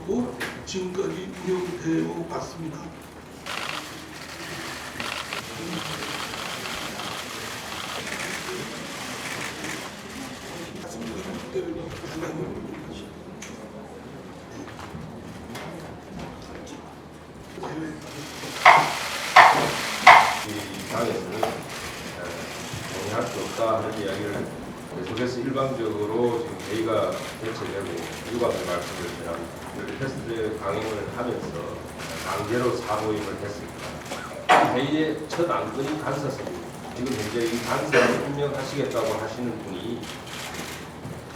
있었고 지금까지 운영되어 왔습니다. 이 당에서는 동의할 수 없다 하는 이야기를 계속해서 일방적으로 지금 회의가 개최되고 유감의 말씀을 제가 패스트트랙 강행을 하면서 강제로 사모임을 했습니다. 회의의 첫 안건이 간사성입니다. 지금 현재 이 간사를 임명하시겠다고 하시는 분이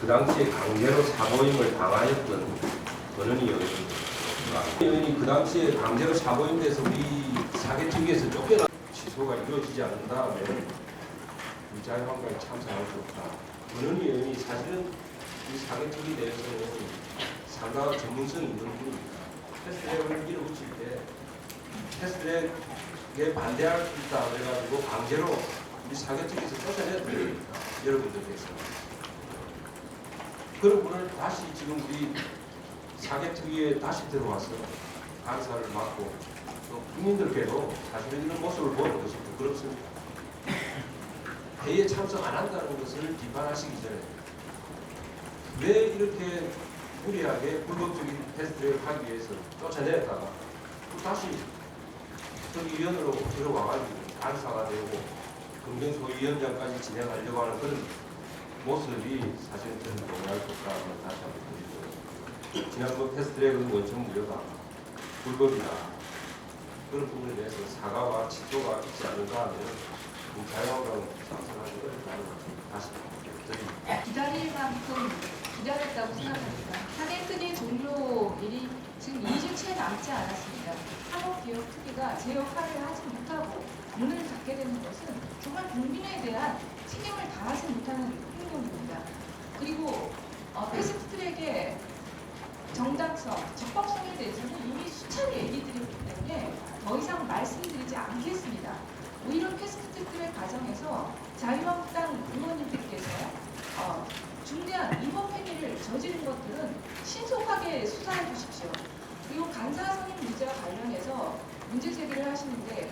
그 당시에 강제로 사모임을 당하였던 권은희 의원입니다. 의원이 그 당시에 강제로 사모임돼서 우리 사개특위에서 쫓겨나 취소가 이루어지지 않는 다음에 자유한국당에 참석할 수 없다. 권은희 의원이 사실은 이 사개특위 내에서는 상당한 전문성이 있는 분입니다. 패스트트랙을 밀어붙일 때 패스트트랙에 반대할 수 있다 그래가지고 강제로 우리 사개특위에서 쫓아내야 됩니다. 여러분들께서. 그런 분을 다시 지금 우리 사개특위에 다시 들어와서 간사를 맡고 또 국민들께도 사실은 이런 모습을 보는 것이 부끄럽습니다. 회의에 참석 안 한다는 것을 비판하시기 전에 왜 이렇게 무리하게 불법적인 패스트트랙을 하기 위해서 쫓아내다가 또 다시 특위위원으로 들어와가지고 간사가 되고 검경소위원장까지 진행하려고 하는 그런 모습이 사실은 저는 동의할 수 없다는 다시 한번 드리고요. 지난번 패스트트랙은 원천 무효다, 불법이다 그런 부분에 대해서 사과와 취소가 있지 않는가 하면 자유한국당 찬성하는 걸 나는 다시 드립니다. 기다릴 만큼 기다렸다고 생각합니다. 사개특위 종료일이 지금 2주째 남지 않았습니다. 사법개혁특위가 제 역할을 하지 못하고 문을 닫게 되는 것은 정말 국민에 대한 책임을 다하지 못하는 행동입니다. 그리고 패스트트랙의 정당성, 적법성에 대해서는 이미 수차례 얘기 드렸기 때문에 더 이상 말씀드리지 않겠습니다. 오히려 패스트트랙 과정에서 자유한국당 의원님들께서 중대한 위법 행위를 저지른 것들은 신속하게 수사해 주십시오. 그리고 간사 선임 문제와 관련해서 문제 제기를 하시는데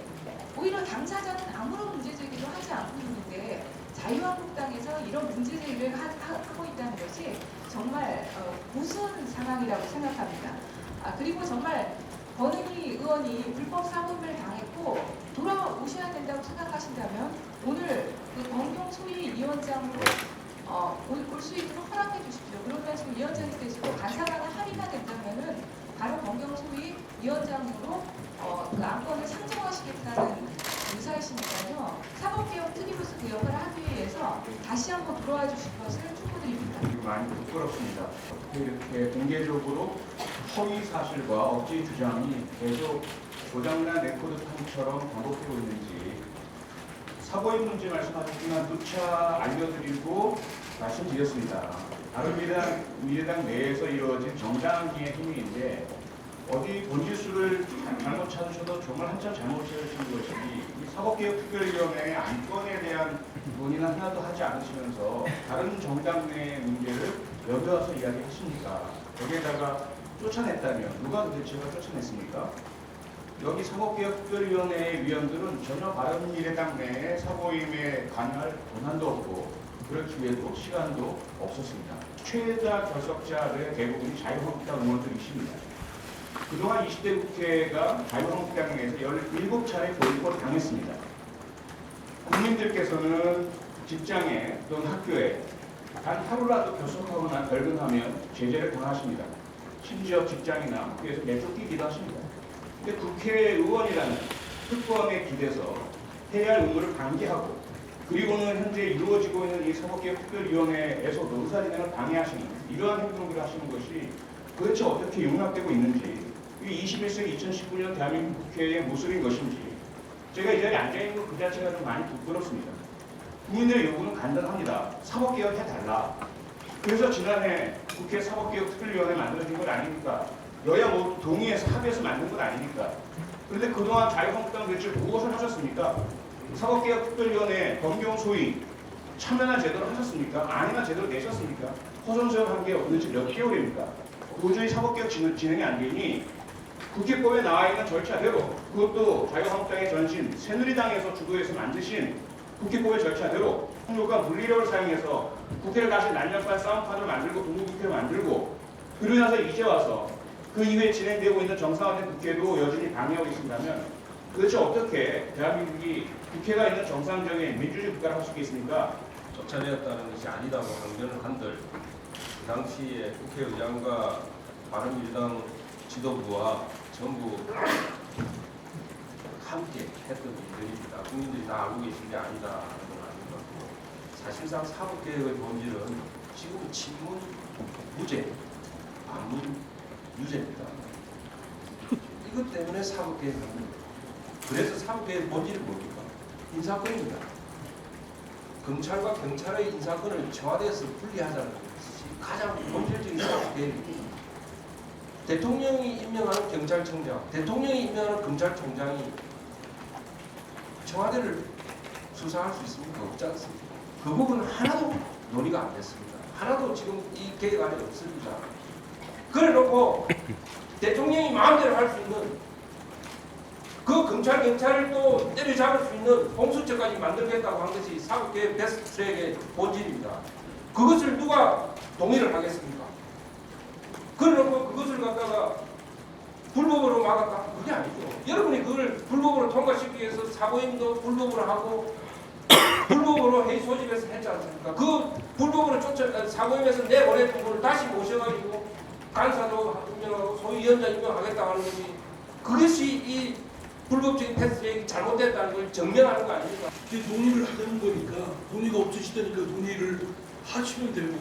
오히려 당사자는 아무런 문제 제기도 하지 않고 있는데 자유한국당에서 이런 문제 제기를 하고 있다는 것이 정말 우스운 상황이라고 생각합니다. 그리고 정말 권은희 의원이 불법 사모임을 당했고 돌아오셔야 된다고 생각하신다면 오늘 그 검경소위위원장으로 올 수 있도록 허락해 주십시오. 그러면 지금 위원장님께서도 간사관을 합의가 된다면은 바로 검경소위위원장으로 그 안건을 상정하시겠다는 의사이시니까요. 사법개혁특위부서 그 역할을 하기 위해서 다시 한번 들어와 주실 것을 촉구드립니다. 많이 부끄럽습니다. 어떻게 이렇게 공개적으로 허위 사실과 억지 주장이 계속 조장난 레코드판처럼 반복되고 있는지 사고인 문제 말씀하셨지만 누차 알려드리고 말씀드렸습니다. 바른미래당 내에서 이루어진 정당기의 행위인데 어디 본질수를 잘못 찾으셔도 정말 한참 잘못 찾으신 것이 이 사법개혁특별위원회의 안건에 대한 논의는 하나도 하지 않으시면서 다른 정당 내의 문제를 여겨와서 이야기하십니까? 거기에다가 쫓아냈다면 누가 도대체가 쫓아냈습니까? 여기 사법개혁특별위원회의 위원들은 전혀 바른미래당 내에 사모임에 관여할 권한도 없고 그럴 기회도 시간도 없었습니다. 최다 결석자들의 대부분이 자유한국당 의원들이십니다. 그동안 20대 국회가 자유한국당에서 17차례 보이콧을 당했습니다. 국민들께서는 직장에 또는 학교에 단 하루라도 결석하거나 결근하면 제재를 당하십니다. 심지어 직장이나 학교에서 내쫓기기도 하십니다. 근데 국회의원이라는 특권에 기대서 해야 할 의무를 방기하고 그리고는 현재 이루어지고 있는 이 사법개혁특별위원회에서도 의사진행을 방해하시는 이러한 행동을 하시는 것이 도대체 어떻게 용납되고 있는지 이 21세기 2019년 대한민국 국회의 모습인 것인지 제가 이 자리에 앉아있는 것 그 자체가 좀 많이 부끄럽습니다. 국민들의 요구는 간단합니다. 사법개혁 해달라. 그래서 지난해 국회 사법개혁특별위원회 만들어진 것 아닙니까? 여야 모두 동의해서 합의해서 만든 것 아닙니까? 그런데 그동안 자유한국당 도대체 무엇을 하셨습니까? 사법개혁특별위원회 검경소위 참여나 제대로 하셨습니까? 아니나 제대로 내셨습니까? 허송세월한 게 도대체 몇 개월입니까? 도저히 사법개혁 진행이 안 되니 국회법에 나와 있는 절차대로, 그것도 자유한국당의 전신 새누리당에서 주도해서 만드신 국회법의 절차대로 폭력과 물리력을 사용해서 국회를 다시 날렵한 싸움판을 만들고 동국국회를 만들고, 그러고 나서 이제 와서 그 이후에 진행되고 있는 정상화된 국회도 여전히 방해하고 있습니다면 도대체 어떻게 대한민국이 국회가 있는 정상적인 민주주의 국가를 할 수 있겠습니까? 쫓아내었다는 것이 아니다고 강변을 한들 그 당시에 국회의장과 바른미래당 지도부와 전부 함께 했던 일들입니다. 국민들이 다 알고 계신 게 아니다 하는 건 아닌 것 같고, 사실상 사법개혁의 본질은 지금 친문 무죄, 반문 유죄입니다. 이것 때문에 사법개혁을 합니다. 그래서 사법개혁의 본질이 뭡니까? 인사권입니다. 검찰과 경찰의 인사권을 청와대에서 분리하자는 것이 가장 본질적인 사법개혁입니다. 대통령이 임명하는 경찰청장, 대통령이 임명하는 검찰총장이 청와대를 수사할 수 있습니까? 없지 않습니까? 그 부분은 하나도 논의가 안 됐습니다. 하나도 지금 이 계획안에 없습니다. 그래 놓고 대통령이 마음대로 할 수 있는 그 검찰, 경찰을 또 때려잡을 수 있는 공수처까지 만들겠다고 한 것이 사법개혁 베스트트랙의 본질입니다. 그것을 누가 동의를 하겠습니까? 그래 놓고 그것을 갖다가 불법으로 막았다? 그게 아니죠. 여러분이 그걸 불법으로 통과시키기 위해서 사보임도 불법으로 하고 불법으로 회의 소집해서 했지 않습니까? 그 불법으로 사보임에서 내보냈던 분을 다시 모셔가지고 간사도 임명하고 소위원장 임명하겠다고 하는 것이, 그것이 이 불법적인 패스트트랙이 잘못됐다는 걸 증명하는 거 아닙니까? 이게 논의를 하자는 거니까, 논의가 없으시다니까 논의를 하시면 되고,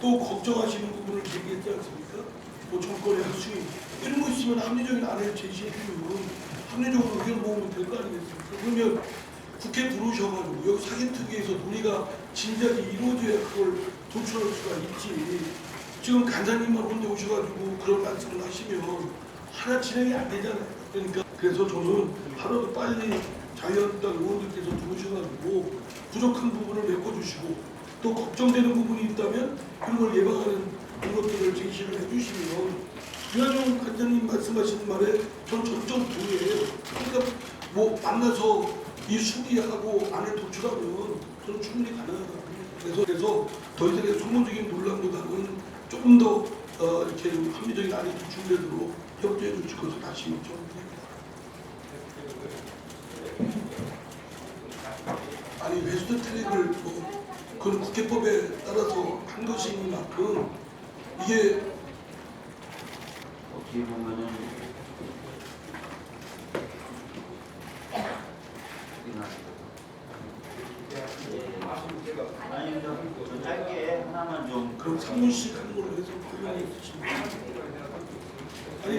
또 걱정하시는 부분을 제기했지 않습니까? 뭐 정권의 하수인 이런 거 있으면 합리적인 안을 제시해주면 합리적으로 의견 모으면 될 거 아니겠습니까? 그러면 국회 들어오셔가지고 여기 사개특위에서 논의가 진작에 이루어져야 그걸 도출할 수가 있지. 지금 간사님만 혼자 오셔가지고 그런 말씀을 하시면 하나 진행이 안 되잖아요. 그러니까 그래서 저는 하루도 빨리 자유한국당 의원들께서 들어오셔가지고 부족한 부분을 메꿔주시고, 또 걱정되는 부분이 있다면 그런 걸 예방하는 그런 것들을 제시를 해주시면, 유한용 간사님 말씀하시는 말에 전 점점 동의해요. 그러니까 뭐 만나서 이 수리하고 안을 도출하면 저는 충분히 가능하다. 그래서 더 이상의 소모적인 논란보다는 조금 더 이렇게 합리적인 안이 도출되도록 협조해 주실 것을 다시 요청드립니다. 아니 패스트 트랙을 뭐 그건 국회법에 따라서 한 것이니만큼 이게 어떻게 보면은 아니 저 짧게 하나만 좀. 그럼 3분씩 하는 걸로 해서 분량이 있으시면 아니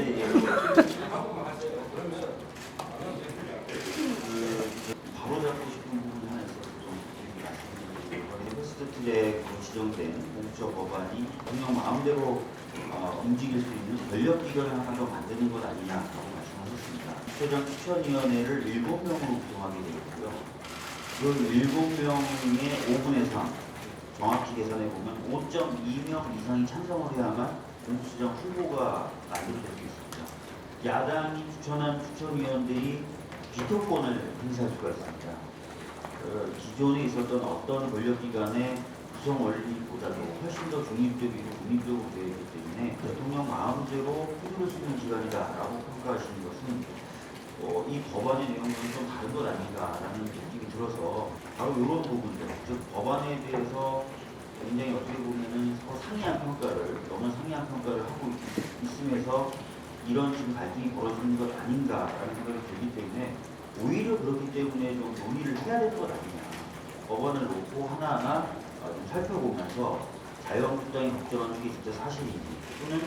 바로 잡고 싶은 부분이 하나 있어서 좀 말씀드리겠습니다. 패스트트랙으로 지정된 공수처 법안이 대통령 마음대로 움직일 수 있는 권력기관을 하나 더 만드는 것 아니냐라고 말씀하셨습니다. 수처장 추천위원회를 7명으로 구성하게 되어 있고요. 그 7명의 5분의 3, 정확히 계산해 보면 5.2명 이상이 찬성을 해야만 공수처장 후보가 만들어질 수 있습니다. 야당이 추천한 추천위원들이 비토권을 행사할 수가 있습니다. 기존에 있었던 어떤 권력기관의 구성 원리보다도 훨씬 더 중립적이고 독립적으로 되어 있기 때문에 대통령 마음대로 휘두를 수 있는 기관이다라고 평가하시는 것은 이 법안의 내용은 좀 다른 것 아닌가라는 느낌이 들어서 바로 이런 부분들, 즉 법안에 대해서 굉장히 어떻게 보면은 상이한 평가를, 너무 상이한 평가를 하고 있으면서 이런 지금 갈등이 벌어지는 것 아닌가라는 생각이 들기 때문에 오히려 그렇기 때문에 좀 논의를 해야 되는 것 아니냐. 법안을 놓고 하나하나 좀 살펴보면서 자유한국당이 걱정하는 게 진짜 사실인지, 또는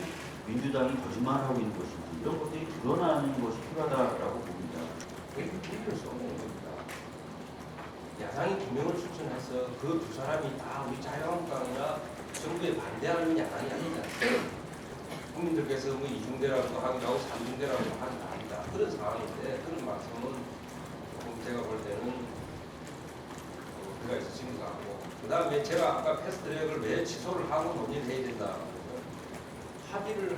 민주당이 거짓말을 하고 있는 것인지, 이런 것들이 드러나는 것이 필요하다라고 봅니다. 이럴 수 없는 겁니다. 야당이 2명을 추천해서 그 두 사람이 다 우리 자유한국당이나 정부에 반대하는 야당이 아니지 않습니까? 국민들께서 뭐 이중대라고 하기도 하고 삼중대라고 하기도 합니다. 그런 상황인데, 그런 말씀은 조금 제가 볼 때는 그가 있으신 것 같고, 그 다음에 제가 아까 패스트트랙을 왜 취소를 하고 논의를 해야 된다. 합의를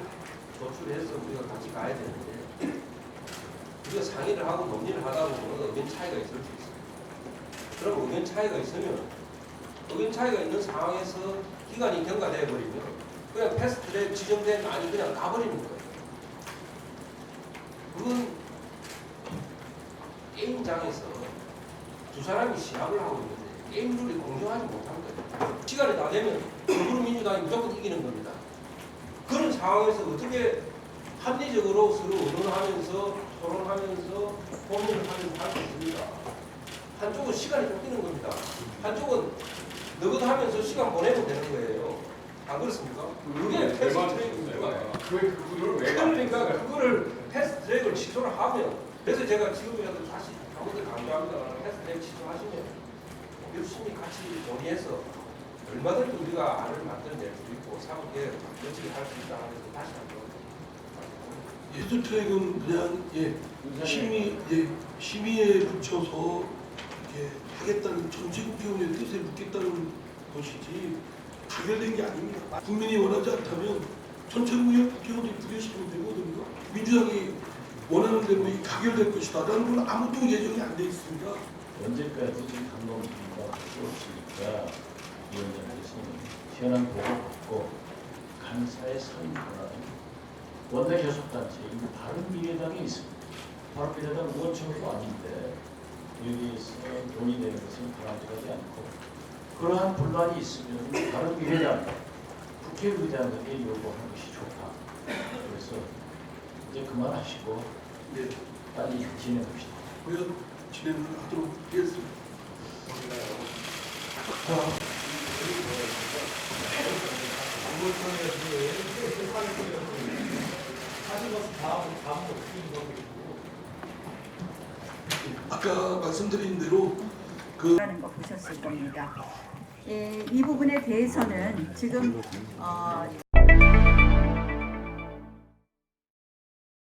도출해서 우리가 같이 가야 되는데 우리가 상의를 하고 논의를 하다 보면 의견 차이가 있을 수 있어요. 그럼 의견 차이가 있으면 의견 차이가 있는 상황에서 기간이 경과되어 버리면 그냥 패스트트랙 지정된 안이 그냥 가버리는 거예요. 그건 게임장에서 두 사람이 시합을 하고 있는데 게임 룰이 공정하지 못한 거예요. 시간이 다 되면 더불어민주당이 무조건 이기는 겁니다. 그런 상황에서 어떻게 합리적으로 서로 의논하면서 토론하면서 고민을 하면서 할 수 있습니까? 한쪽은 시간이 쫓기는 겁니다. 한쪽은 너긋하면서 시간 보내면 되는 거예요. 안 그렇습니까? 그게 패스트트랙입니다. 그거를 왜 그러니까 그거를 패스트트랙을 취소를 하면 그래서 제가 지금이라도 다시 한번더 강조합니다. 패스트트랙 취소하시면 열심히 같이 논의해서 얼마든지 우리가 안을 만들어낼 수 있고 사업계획 멋지게 할 수 있다 하면서 다시 한번 패스트트랙은 그냥 심의에 붙여서 이렇게 하겠다는 전체 국회의원의 뜻에 묻겠다는 것이지 가결된 게 아닙니다. 국민이 원하지 않다면 전체 국회의원들이 부결시키면 되거든요. 민주당이 원하는 대로 이 가결될 것이다 라는 건 아무도 예정이 안 돼 있습니다. 언제까지 지금 강론주의가 할 수 없으니까 위원장께서는 현안 보고 받고 간사의 선임권한 원내교섭단체인 바른미래당에 있습니다. 바른미래당 의원총회도 아닌데 여기에서 논의되는 것은 바람직하지 않고 그러한 분란이 있으면 바른미래당 국회의장에게 요구하는 것이 좋다. 그래서 이제 그만하시고 네, 빨리 진행합시다. 그냥 진행을 하도록 하겠습니다. 아까 말씀드린 대로 라는 거 보셨을 겁니다. 이 부분에 대해서는 지금